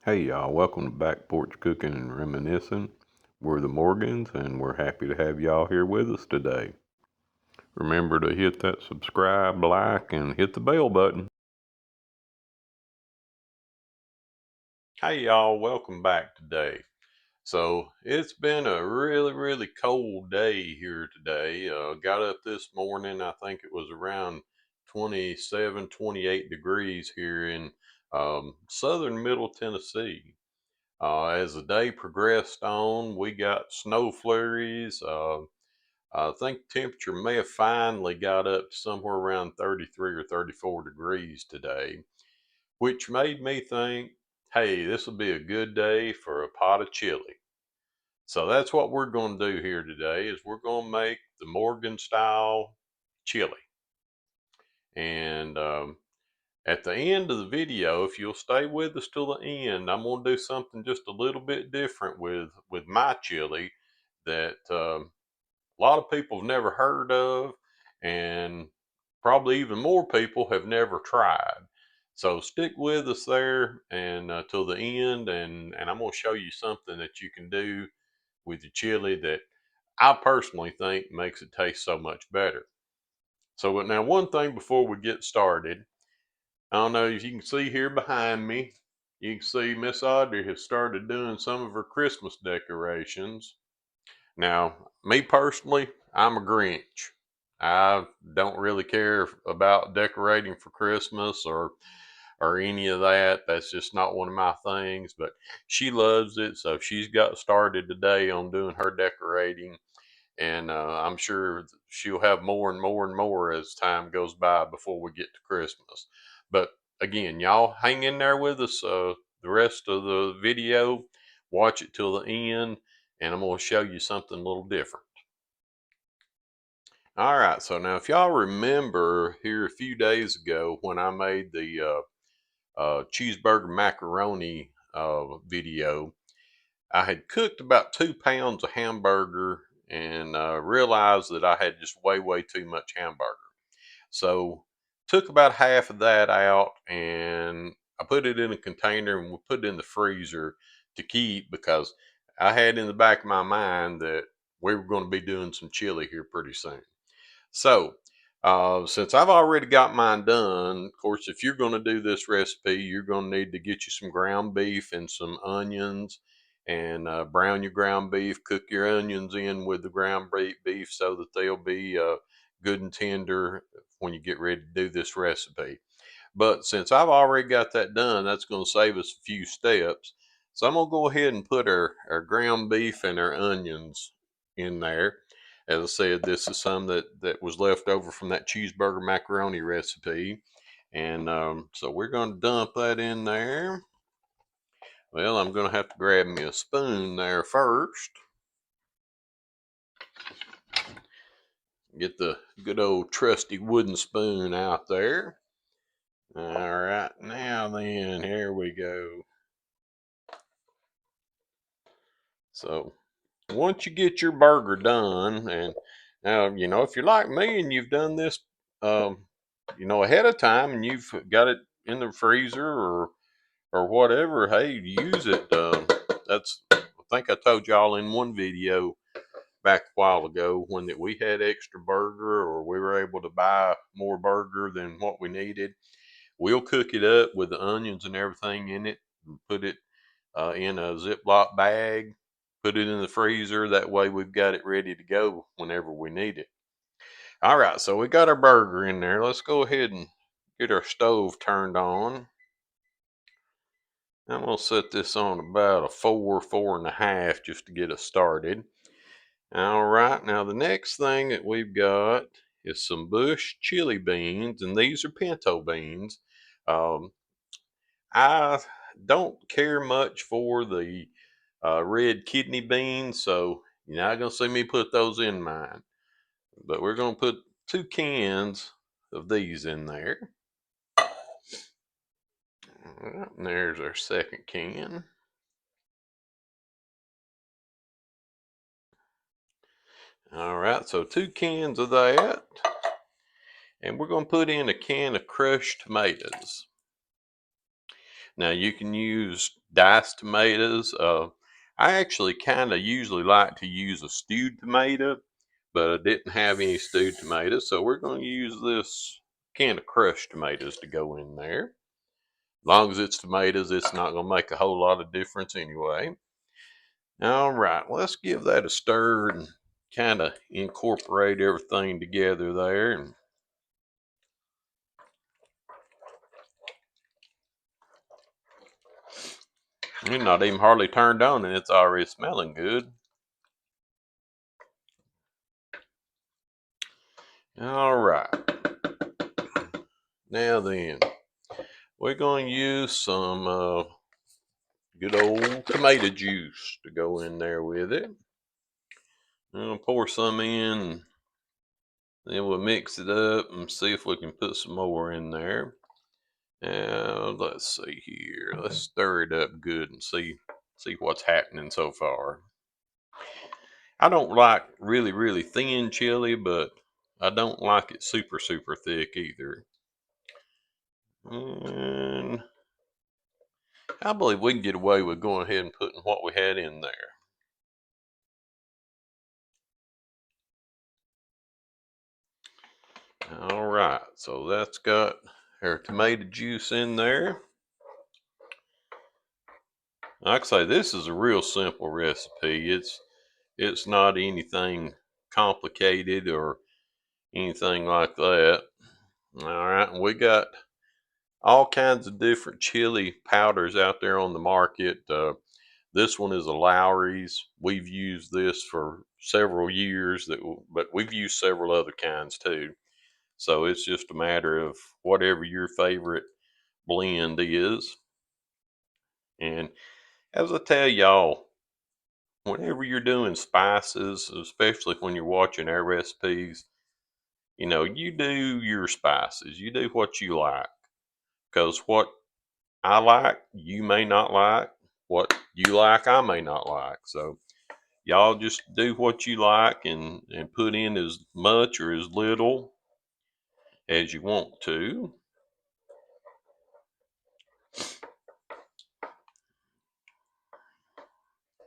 Hey y'all, welcome to Back Porch Cooking and Reminiscing. We're the Morgans and we're happy to have y'all here with us today. Remember to hit that subscribe, like, and hit the bell button. Hey y'all, welcome back today. So it's been a really cold day here today. Got up this morning, I think it was around 27, 28 degrees here in southern middle Tennessee. As the day progressed on, we got snow flurries. I think temperature may have finally got up to somewhere around 33 or 34 degrees today, which made me think, hey, this will be a good day for a pot of chili. So that's what we're going to do here today is we're going to make the Morgan style chili. And at the end of the video, if you'll stay with us till the end, I'm going to do something just a little bit different with my chili that a lot of people have never heard of, and probably even more people have never tried. So stick with us there and till the end, and I'm going to show you something that you can do with your chili that I personally think makes it taste so much better. So now one thing before we get started, I don't know if you can see here behind me, you can see Miss Audrey has started doing some of her Christmas decorations. Now, me personally, I'm a Grinch. I don't really care about decorating for Christmas or any of that. That's just not one of my things, but she loves it, so she's got started today on doing her decorating, and I'm sure she'll have more and more and more as time goes by before we get to Christmas. But again, y'all hang in there with us the rest of the video. Watch it till the end, and I'm going to show you something a little different. All right, so now if y'all remember here a few days ago when I made the cheeseburger macaroni video, I had cooked about 2 pounds of hamburger and realized that I had just way too much hamburger. So took about half of that out and I put it in a container and we put it in the freezer to keep because I had in the back of my mind that we were going to be doing some chili here pretty soon. So since I've already got mine done, of course, if you're going to do this recipe, you're going to need to get you some ground beef and some onions and brown your ground beef. Cook your onions in with the ground beef so that they'll be good and tender when you get ready to do this recipe. But since I've already got that done, that's going to save us a few steps. So I'm going to go ahead and put our ground beef and our onions in there. As I said, this is some that was left over from that cheeseburger macaroni recipe. And so we're going to dump that in there. Well, I'm going to have to grab me a spoon there first. Get the good old trusty wooden spoon out there. All right, now then, here we go. So once you get your burger done, and now, if you're like me and you've done this, um, ahead of time and you've got it in the freezer or whatever, hey, use it. I think I told y'all in one video back a while ago when that we had extra burger or we were able to buy more burger than what we needed. We'll cook it up with the onions and everything in it and put it in a Ziploc bag, put it in the freezer. That way we've got it ready to go whenever we need it. All right, so we got our burger in there. Let's go ahead and get our stove turned on. I'm going to set this on about a 4.5 just to get us started. All right, now the next thing that we've got is some bush chili beans, and these are pinto beans. Um, I don't care much for the red kidney beans, so you're not going to see me put those in mine. But we're going to put 2 cans of these in there. All right, and there's our second can. All right, so 2 cans of that. And we're going to put in a can of crushed tomatoes. Now you can use diced tomatoes. I actually kind of usually like to use a stewed tomato, but I didn't have any stewed tomatoes, so we're going to use this can of crushed tomatoes to go in there. As long as it's tomatoes, it's not going to make a whole lot of difference anyway. All right, let's give that a stir and kind of incorporate everything together there. It's not even hardly turned on and it's already smelling good. All right. Now then, we're going to use some good old tomato juice to go in there with it. I'll pour some in, then we'll mix it up and see if we can put some more in there. Let's see here. Let's stir it up good and see what's happening so far. I don't like really thin chili, but I don't like it super thick either. And I believe we can get away with going ahead and putting what we had in there. All right, so that's got our tomato juice in there. Like I say, this is a real simple recipe. It's not anything complicated or anything like that. All right, and we got all kinds of different chili powders out there on the market. This one is a Lowry's. We've used this for several years, but we've used several other kinds too. So it's just a matter of whatever your favorite blend is. And as I tell y'all, whenever you're doing spices, especially when you're watching our recipes, you do your spices, you do what you like. Because what I like, you may not like. What you like, I may not like. So y'all just do what you like and put in as much or as little as you want to.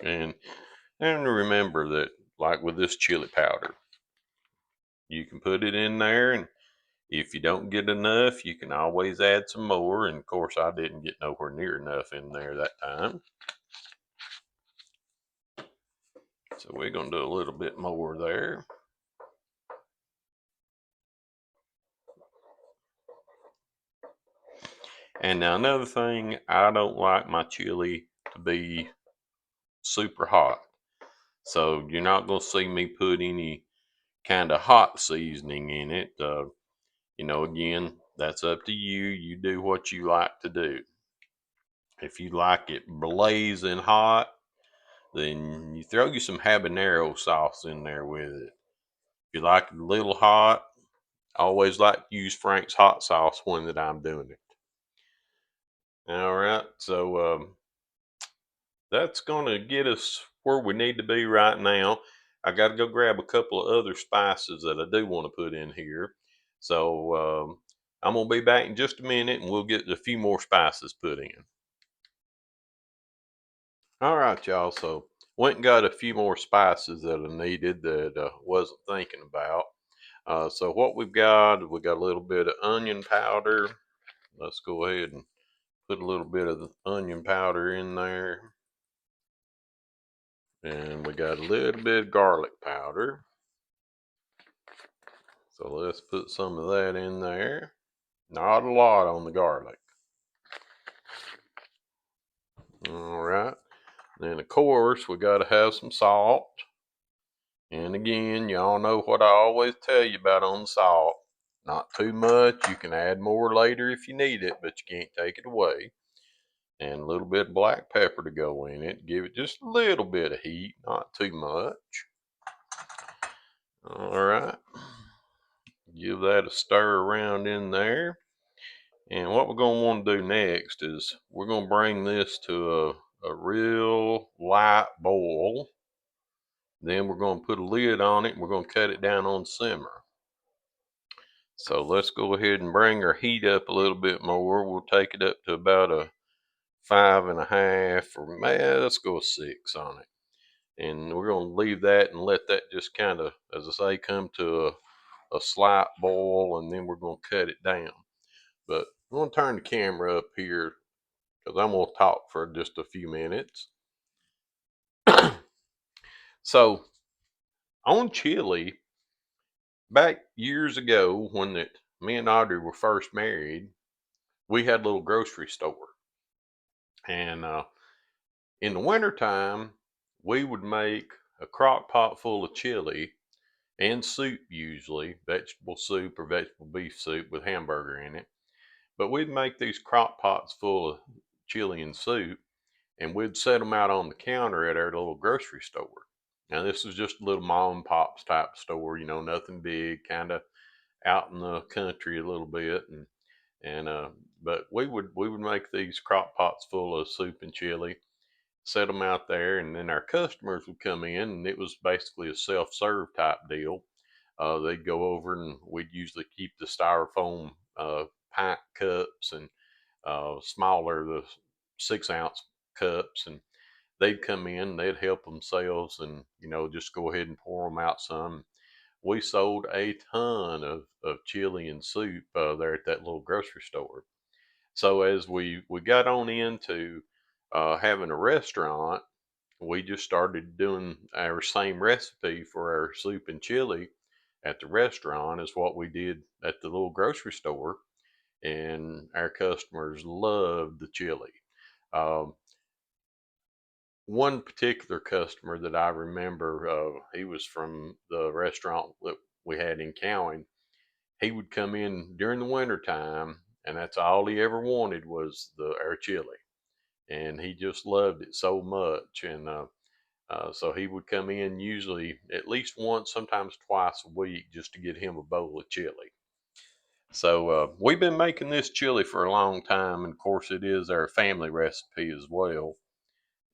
And remember that, like with this chili powder, you can put it in there, and if you don't get enough, you can always add some more. And of course, I didn't get nowhere near enough in there that time. So we're going to do a little bit more there. And now another thing, I don't like my chili to be super hot. So you're not going to see me put any kind of hot seasoning in it. Again, that's up to you. You do what you like to do. If you like it blazing hot, then you throw you some habanero sauce in there with it. If you like it a little hot, I always like to use Frank's hot sauce when that I'm doing it. All right, so that's going to get us where we need to be right now. I got to go grab a couple of other spices that I do want to put in here. So I'm going to be back in just a minute and we'll get a few more spices put in. All right, y'all. So went and got a few more spices that I needed that I wasn't thinking about. So what we got a little bit of onion powder. Let's go ahead and put a little bit of the onion powder in there. And we got a little bit of garlic powder. So let's put some of that in there. Not a lot on the garlic. All right. Then of course we got to have some salt. And again, y'all know what I always tell you about on the salt. Not too much. You can add more later if you need it, but you can't take it away. And a little bit of black pepper to go in it. Give it just a little bit of heat, not too much. All right. Give that a stir around in there. And what we're going to want to do next is we're going to bring this to a real light boil. Then we're going to put a lid on it and we're going to cut it down on simmer. So let's go ahead and bring our heat up a little bit more. We'll take it up to about a 5.5, or let's go with 6 on it. And we're going to leave that and let that just kind of, as I say, come to a slight boil, and then we're going to cut it down. But I'm going to turn the camera up here because I'm going to talk for just a few minutes. So on chili, back years ago when me and Audrey were first married, we had a little grocery store. And in the wintertime, we would make a crock pot full of chili and soup, usually vegetable soup or vegetable beef soup with hamburger in it. But we'd make these crock pots full of chili and soup, and we'd set them out on the counter at our little grocery store. Now, this was just a little mom and pops type store, nothing big, kind of out in the country a little bit. And but we would make these crock pots full of soup and chili, set them out there, and then our customers would come in, and it was basically a self-serve type deal. They'd go over, and we'd usually keep the styrofoam pint cups and smaller, the 6-ounce cups, and they'd come in, they'd help themselves, and just go ahead and pour them out some. We sold a ton of chili and soup there at that little grocery store. So as we got on into having a restaurant, we just started doing our same recipe for our soup and chili at the restaurant as what we did at the little grocery store, and our customers loved the chili. Um, One particular customer that I remember, he was from the restaurant that we had in Cowan. He would come in during the winter time, and that's all he ever wanted was our chili, and he just loved it so much. And so he would come in usually at least once, sometimes twice a week, just to get him a bowl of chili. So we've been making this chili for a long time, and of course it is our family recipe as well.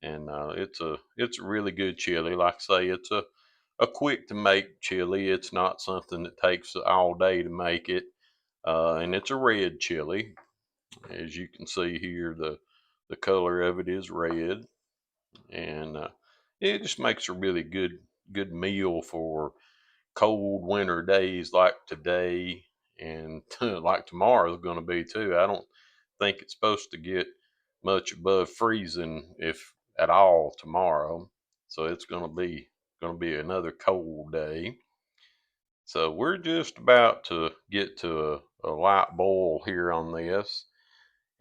And it's a really good chili. Like I say, it's a quick to make chili. It's not something that takes all day to make it. And it's a red chili, as you can see here. The color of it is red, and it just makes a really good meal for cold winter days like today, and like tomorrow is going to be too. I don't think it's supposed to get much above freezing, if at all, tomorrow. So it's going to be another cold day. So we're just about to get to a light boil here on this,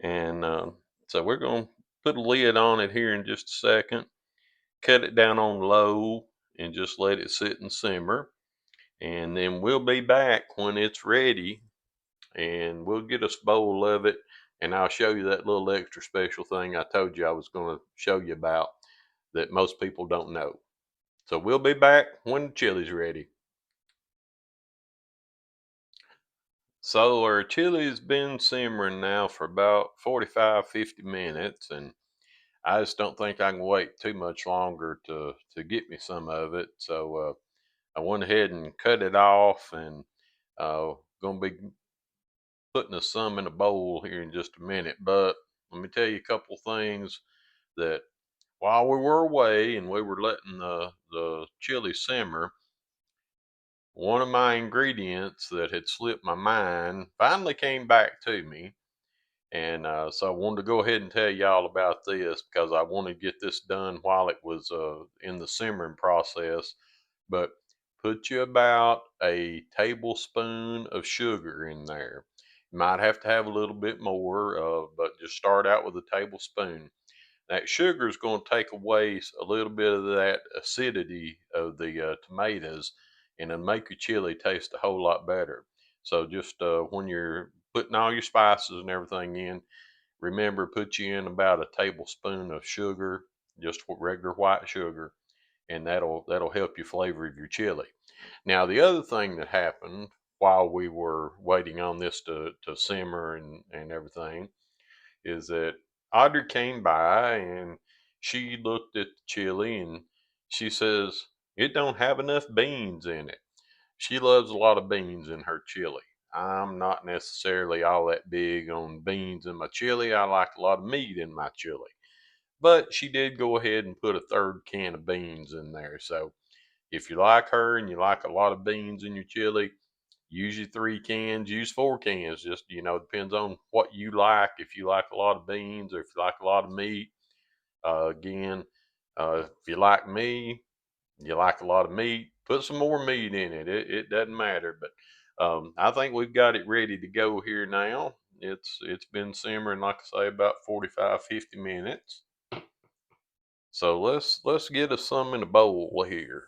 and so we're going to put a lid on it here in just a second, cut it down on low, and just let it sit and simmer. And then we'll be back when it's ready, and we'll get us a bowl of it, and I'll show you that little extra special thing I told you I was going to show you about that most people don't know. So we'll be back when the chili's ready. So our chili's been simmering now for about 45, 50 minutes, and I just don't think I can wait too much longer to get me some of it. So I went ahead and cut it off, and gonna be putting us some in a bowl here in just a minute. But let me tell you a couple things that while we were away and we were letting the chili simmer, one of my ingredients that had slipped my mind finally came back to me. And so I wanted to go ahead and tell y'all about this because I wanted to get this done while it was in the simmering process. But put you about a tablespoon of sugar in there. You might have to have a little bit more, but just start out with a tablespoon. That sugar is going to take away a little bit of that acidity of the tomatoes, and it'll make your chili taste a whole lot better. So just when you're putting all your spices and everything in, remember, put you in about a tablespoon of sugar, just regular white sugar, and that'll help you flavor your chili. Now, the other thing that happened while we were waiting on this to simmer and everything is that Audrey came by, and she looked at the chili, and she says, it don't have enough beans in it. She loves a lot of beans in her chili. I'm not necessarily all that big on beans in my chili. I like a lot of meat in my chili. But she did go ahead and put a third can of beans in there. So if you like her and you like a lot of beans in your chili, use your 3 cans, use 4 cans. Just, depends on what you like. If you like a lot of beans or if you like a lot of meat, again, if you like me, you like a lot of meat, put some more meat in it. It doesn't matter. But I think we've got it ready to go here now. It's been simmering, like I say, about 45, 50 minutes. So let's get us some in a bowl here.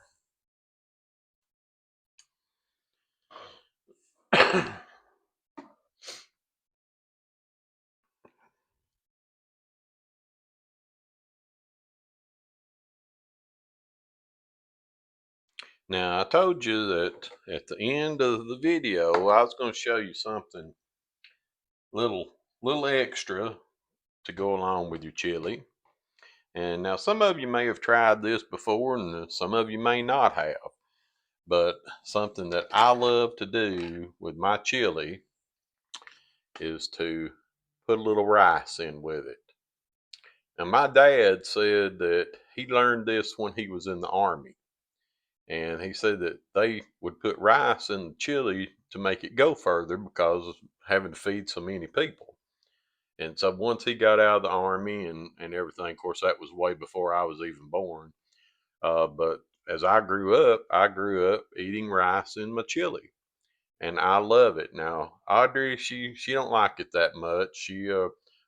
Now, I told you that at the end of the video, I was going to show you something little extra to go along with your chili. And now some of you may have tried this before and some of you may not have. But something that I love to do with my chili is to put a little rice in with it. Now, my dad said that he learned this when he was in the Army. And he said that they would put rice in the chili to make it go further because of having to feed so many people. And so once he got out of the Army and everything, of course, that was way before I was even born. But as I grew up eating rice in my chili. And I love it. Now, Audrey, she don't like it that much. She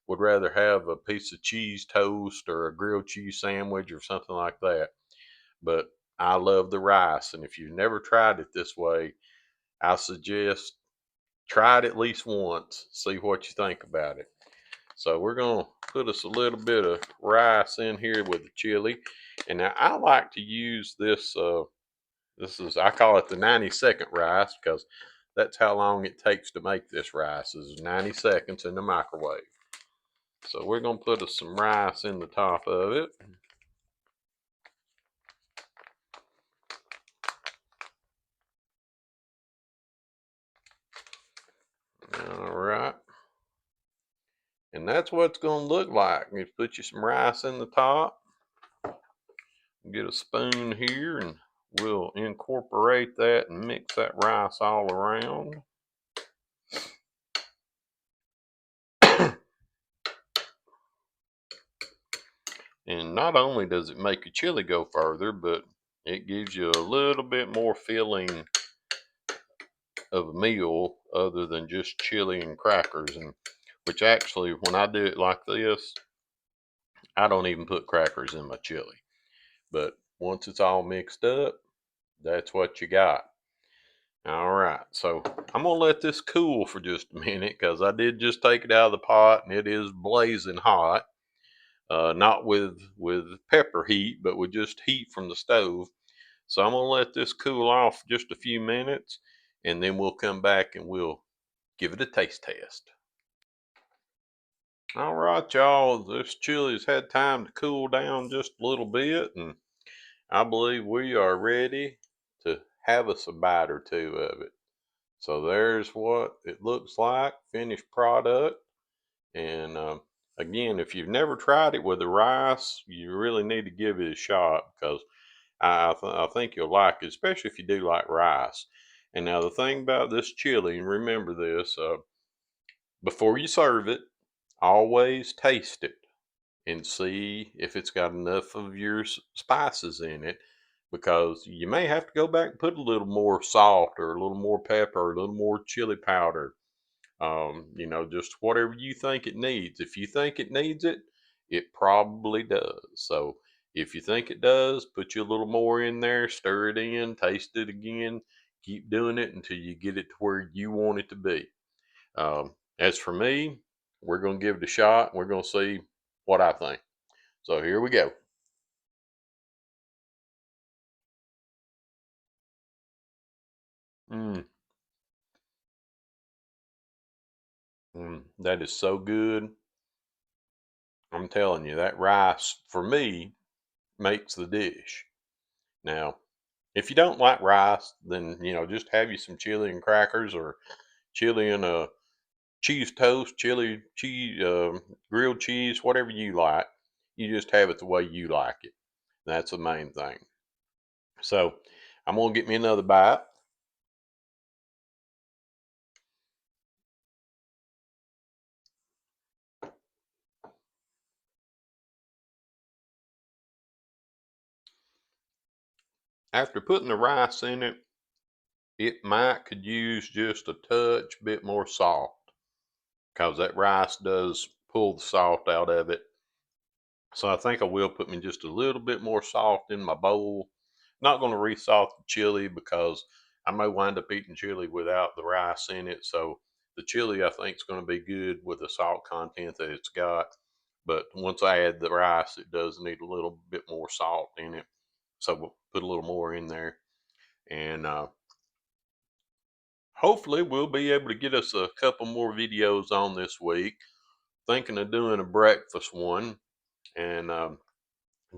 would rather have a piece of cheese toast or a grilled cheese sandwich or something like that. But I love the rice, and if you've never tried it this way, I suggest try it at least once. See what you think about it. So we're gonna put us a little bit of rice in here with the chili, and now I like to use this. This is I call it the 90-second rice because that's how long it takes to make this rice is 90 seconds in the microwave. So we're gonna put us some rice in the top of it. All right. And that's what it's going to look like. You put you some rice in the top. Get a spoon here and we'll incorporate that and mix that rice all around. And not only does it make your chili go further, but it gives you a little bit more filling of a meal other than just chili and crackers. And which actually, when I do it like this, I don't even put crackers in my chili. But once it's all mixed up, that's what you got. All right, so I'm gonna let this cool for just a minute because I did just take it out of the pot and it is blazing hot. Not with pepper heat, but with just heat from the stove. So I'm gonna let this cool off just a few minutes, and then we'll come back and we'll give it a taste test. All right, y'all, this chili's had time to cool down just a little bit, and I believe we are ready to have us a bite or two of it. So there's what it looks like, finished product. And again, if you've never tried it with the rice, you really need to give it a shot because I think you'll like it, especially if you do like rice. And now the thing about this chili, and remember this, before you serve it, always taste it and see if it's got enough of your spices in it because you may have to go back and put a little more salt or a little more pepper or a little more chili powder. Just whatever you think it needs. If you think it needs it, it probably does. So if you think it does, put you a little more in there, stir it in, taste it again, keep doing it until you get it to where you want it to be. As for me, we're going to give it a shot. We're going to see what I think. So here we go. Mm, that is so good. I'm telling you, that rice for me makes the dish. Now, if you don't like rice, then just have you some chili and crackers or chili and a cheese toast, chili cheese, grilled cheese, whatever you like. You just have it the way you like it. That's the main thing. So I'm gonna get me another bite. After putting the rice in it, it might could use just a touch bit more salt because that rice does pull the salt out of it. So I think I will put me just a little bit more salt in my bowl. Not going to resalt the chili because I may wind up eating chili without the rice in it. So the chili I think is going to be good with the salt content that it's got. But once I add the rice, it does need a little bit more salt in it. So we'll put a little more in there. And hopefully we'll be able to get us a couple more videos on this week. Thinking of doing a breakfast one. And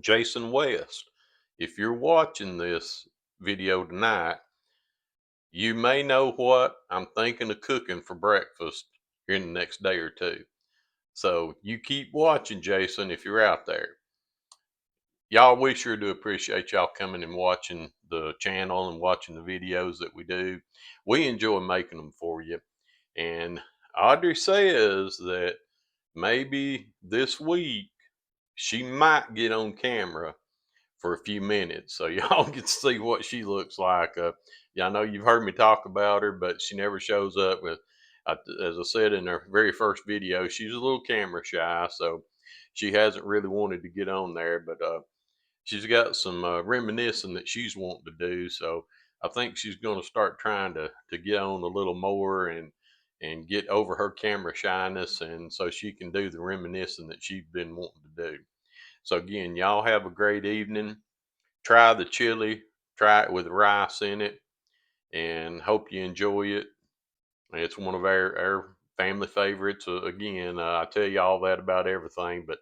Jason West, if you're watching this video tonight, you may know what I'm thinking of cooking for breakfast here in the next day or two. So you keep watching, Jason, if you're out there. Y'all, we sure do appreciate y'all coming and watching the channel and watching the videos that we do. We enjoy making them for you. And Audrey says that maybe this week she might get on camera for a few minutes so y'all can see what she looks like. Yeah, I know you've heard me talk about her, but she never shows up. With, as I said in her very first video, she's a little camera shy, so she hasn't really wanted to get on there. But she's got some reminiscing that she's wanting to do, so I think she's going to start trying to get on a little more and get over her camera shyness, and so she can do the reminiscing that she's been wanting to do. So again, y'all have a great evening. Try the chili, try it with rice in it, and hope you enjoy it. It's one of our family favorites. Again, I tell you all that about everything, but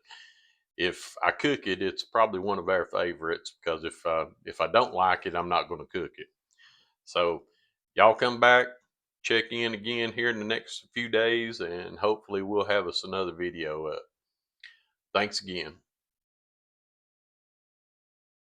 if I cook it, it's probably one of our favorites because if I don't like it, I'm not going to cook it. So y'all come back, check in again here in the next few days, and hopefully we'll have us another video up. Thanks again.